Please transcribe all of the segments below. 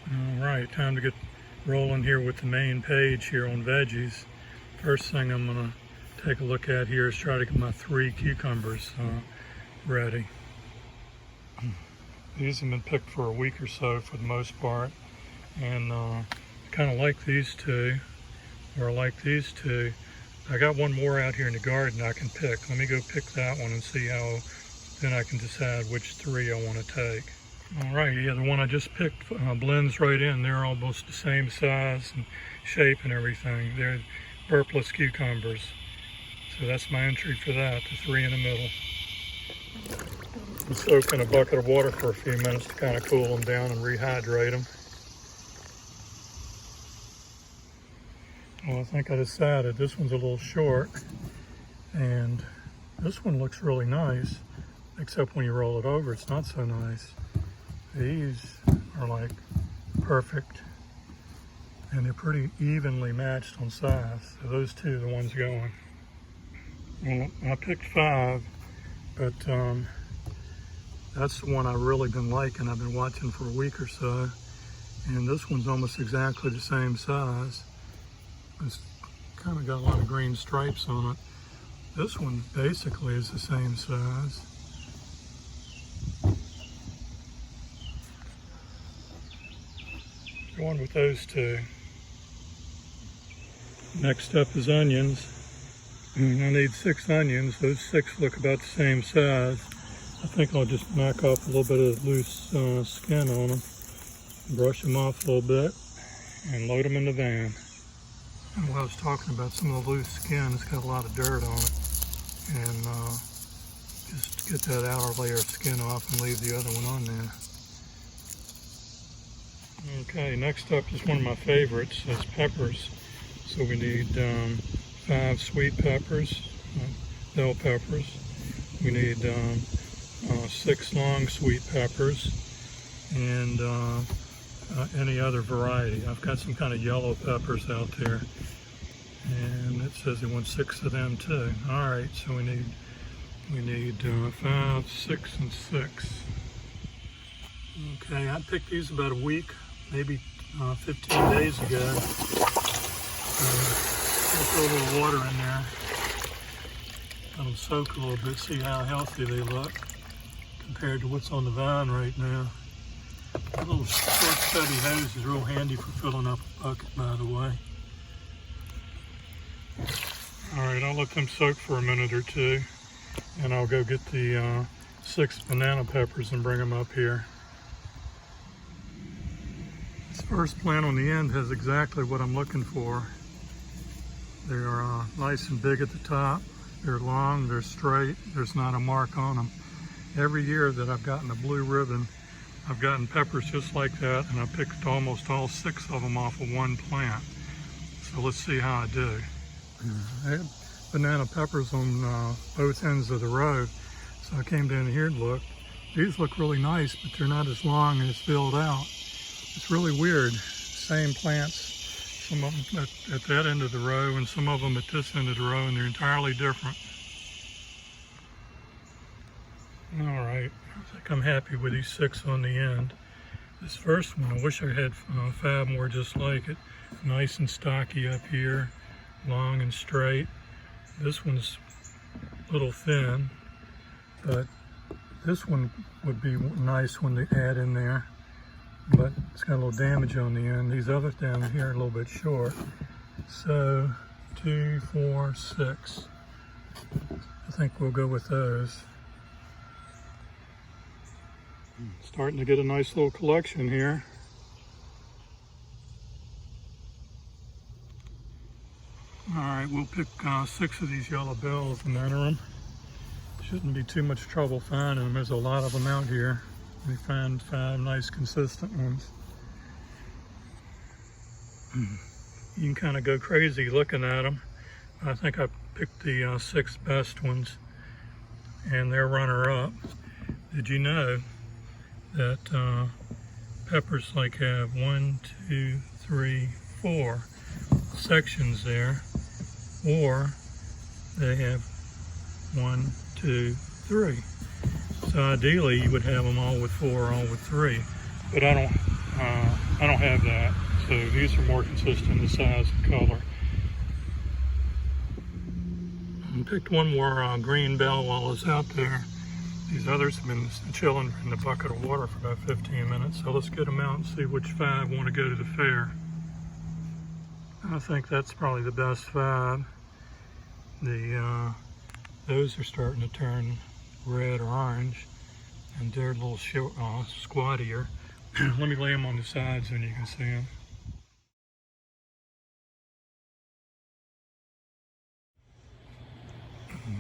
All right, time to get rolling here with the main page here on veggies. First thing I'm gonna take a look at here is try to get my 3 cucumbers ready. These have been picked for a week or so for the most part, and kind of like these two, or like these two. I got one more out here in the garden I can pick. Let me go pick that one and see how, then I can decide which 3 I want to take. All right, yeah, the one I just picked blends right in. They're almost the same size and shape and everything. They're purpless cucumbers. So that's my entry for that, the 3 in the middle. I'm soaking a bucket of water for a few minutes to kind of cool them down and rehydrate them. Well, I think I decided this one's a little short, and this one looks really nice, except when you roll it over, it's not so nice. These are like perfect, and they're pretty evenly matched on size. So those two are the ones going. Well, I picked 5, but that's the one I've really been liking. I've been watching for a week or so, and this one's almost exactly the same size. It's kind of got a lot of green stripes on it. This one basically is the same size. Going with those 2. Next up is onions. And I need 6 onions. Those 6 look about the same size. I think I'll just knock off a little bit of loose skin on them, brush them off a little bit, and load them in the van. And while I was talking about some of the loose skin, it's got a lot of dirt on it. And just get that outer layer of skin off and leave the other one on there. Okay, next up is one of my favorites, is peppers. So we need 5 sweet peppers, bell peppers. We need 6 long sweet peppers, and any other variety. I've got some kind of yellow peppers out there, and it says he wants 6 of them too. All right, so we need 5, 6, and 6. Okay, I picked these about a week, maybe 15 days ago. I'll throw a little water in there. Let them soak a little bit, see how healthy they look compared to what's on the vine right now. A little short, stubby hose is real handy for filling up a bucket, by the way. All right, I'll let them soak for a minute or 2, and I'll go get the 6 banana peppers and bring them up here. This first plant on the end has exactly what I'm looking for. They're nice and big at the top. They're long, they're straight, there's not a mark on them. Every year that I've gotten a blue ribbon, I've gotten peppers just like that, and I picked almost all 6 of them off of one plant. So let's see how I do. I had banana peppers on both ends of the row, so I came down here and looked. These look really nice, but they're not as long and as filled out. It's really weird. Same plants, some of them at that end of the row and some of them at this end of the row, and they're entirely different. All right, I think I'm happy with these 6 on the end. This first one, I wish I had 5 more just like it. Nice and stocky up here, long and straight. This one's a little thin, but this one would be nice when they add in there. But it's got a little damage on the end. These others down here are a little bit short. So 2, 4, 6. I think we'll go with those. Starting to get a nice little collection here. All right, we'll pick 6 of these yellow bells and enter them. Shouldn't be too much trouble finding them. There's a lot of them out here. We found 5 nice consistent ones. You can kind of go crazy looking at them. I think I picked the 6 best ones, and they're runner-up. Did you know that peppers like have 1, 2, 3, 4 sections there, or they have 1, 2, 3. So ideally you would have them all with 4 or all with 3, but I I don't have that. So these are more consistent in size and color. I picked one more green bell while I was out there. These others have been chilling in the bucket of water for about 15 minutes. So let's get them out and see which 5 want to go to the fair. I think that's probably the best 5. Those are starting to turn red or orange, and they're a little squattier. Let me lay them on the sides and you can see them.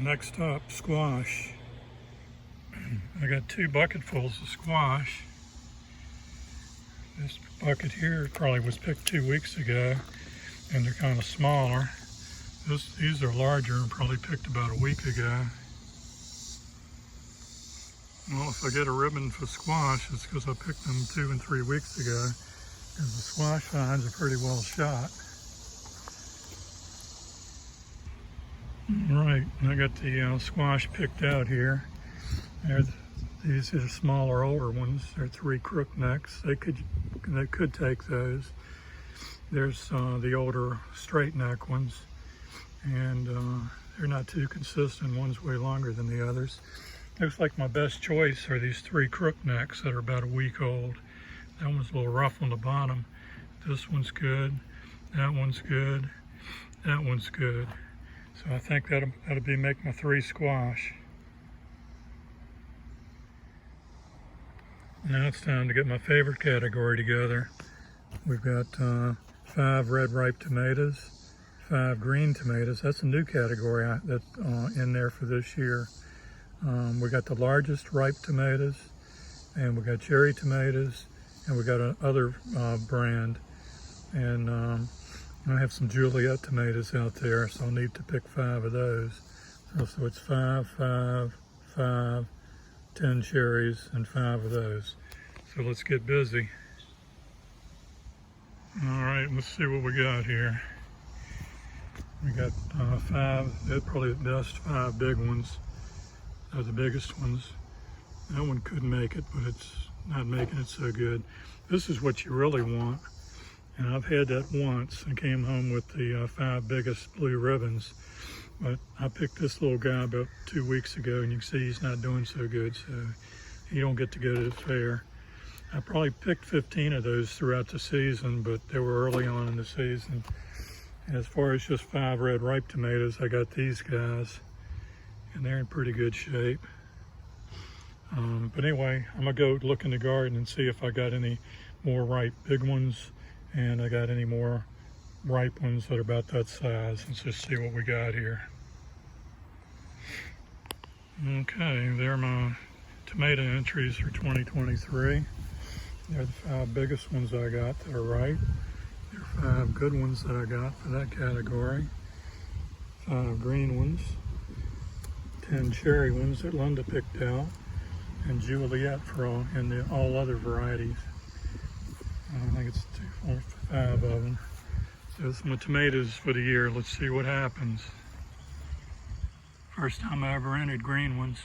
Next up, squash. I got 2 bucketfuls of squash. This bucket here probably was picked 2 weeks ago, and they're kind of smaller. These are larger and probably picked about a week ago. Well, if I get a ribbon for squash, it's because I picked them 2 and 3 weeks ago, because the squash vines are pretty well shot. All right, I got the squash picked out here. These are smaller, older ones. They're 3 crook necks. They could take those. There's the older straight neck ones, and they're not too consistent. One's way longer than the others. Looks like my best choice are these 3 crook necks that are about a week old. That one's a little rough on the bottom. This one's good. That one's good. That one's good. So I think that'll make my 3 squash. Now it's time to get my favorite category together. We've got 5 red ripe tomatoes, 5 green tomatoes. That's a new category that's in there for this year. We got the largest ripe tomatoes, and we got cherry tomatoes, and we got another brand. And I have some Juliet tomatoes out there, so I'll need to pick 5 of those. So it's 5, 5, 5, 10 cherries, and 5 of those. So let's get busy. All right, let's see what we got here. We got 5, they're probably the best 5 big ones. They're the biggest ones. That one could make it, but it's not making it so good. This is what you really want. And I've had that once and came home with the 5 biggest blue ribbons. But I picked this little guy about 2 weeks ago, and you can see he's not doing so good, so he don't get to go to the fair. I probably picked 15 of those throughout the season, but they were early on in the season. As far as just 5 red ripe tomatoes, I got these guys, and they're in pretty good shape. But anyway, I'm gonna go look in the garden and see if I got any more ripe big ones, and I got any more ripe ones that are about that size. Let's just see what we got here. Okay, there are my tomato entries for 2023. They're the 5 biggest ones I got that are ripe. There are 5 good ones that I got for that category. 5 green ones. 10 cherry ones that Linda picked out. And Juliet for all other varieties. I think it's 2, 4, 5 of them. So that's my tomatoes for the year. Let's see what happens. First time I ever entered green ones.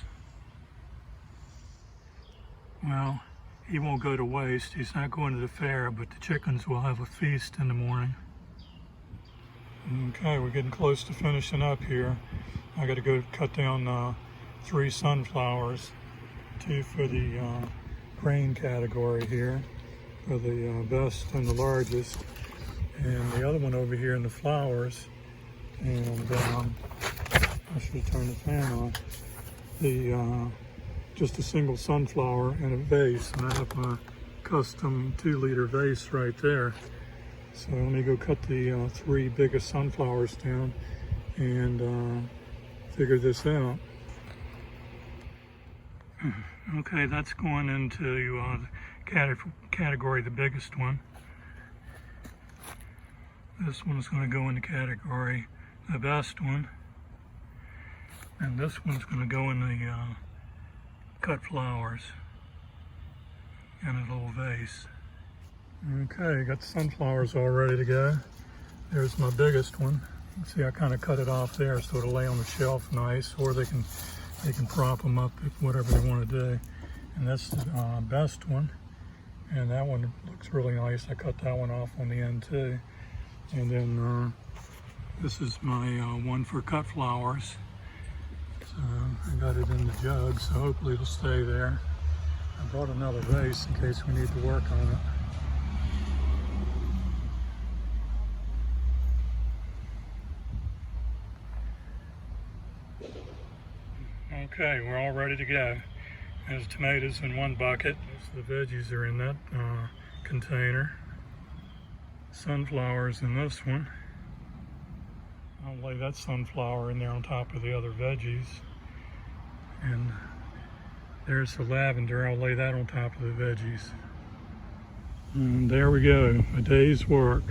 Well, he won't go to waste. He's not going to the fair, but the chickens will have a feast in the morning. Okay, we're getting close to finishing up here. I got to go cut down 3 sunflowers, 2 for the grain category here, for the best and the largest, and the other one over here in the flowers. And I should turn the fan on. Just a single sunflower in a vase, and I have my custom 2-liter vase right there. So let me go cut the 3 biggest sunflowers down and figure this out. Okay, that's going into category the biggest one. This one's going to go in the category the best one, and this one's going to go in the cut flowers in a little vase. Okay, got the sunflowers all ready to go. There's my biggest one. See, I kind of cut it off there so it'll lay on the shelf nice, or they can prop them up if whatever they want to do. And that's the best one. And that one looks really nice. I cut that one off on the end too. And then this is my one for cut flowers. So I got it in the jug, so hopefully it'll stay there. I brought another vase in case we need to work on it. Okay, we're all ready to go. There's tomatoes in one bucket. The veggies are in that container. Sunflowers in this one. I'll lay that sunflower in there on top of the other veggies. And there's the lavender. I'll lay that on top of the veggies. And there we go, a day's work.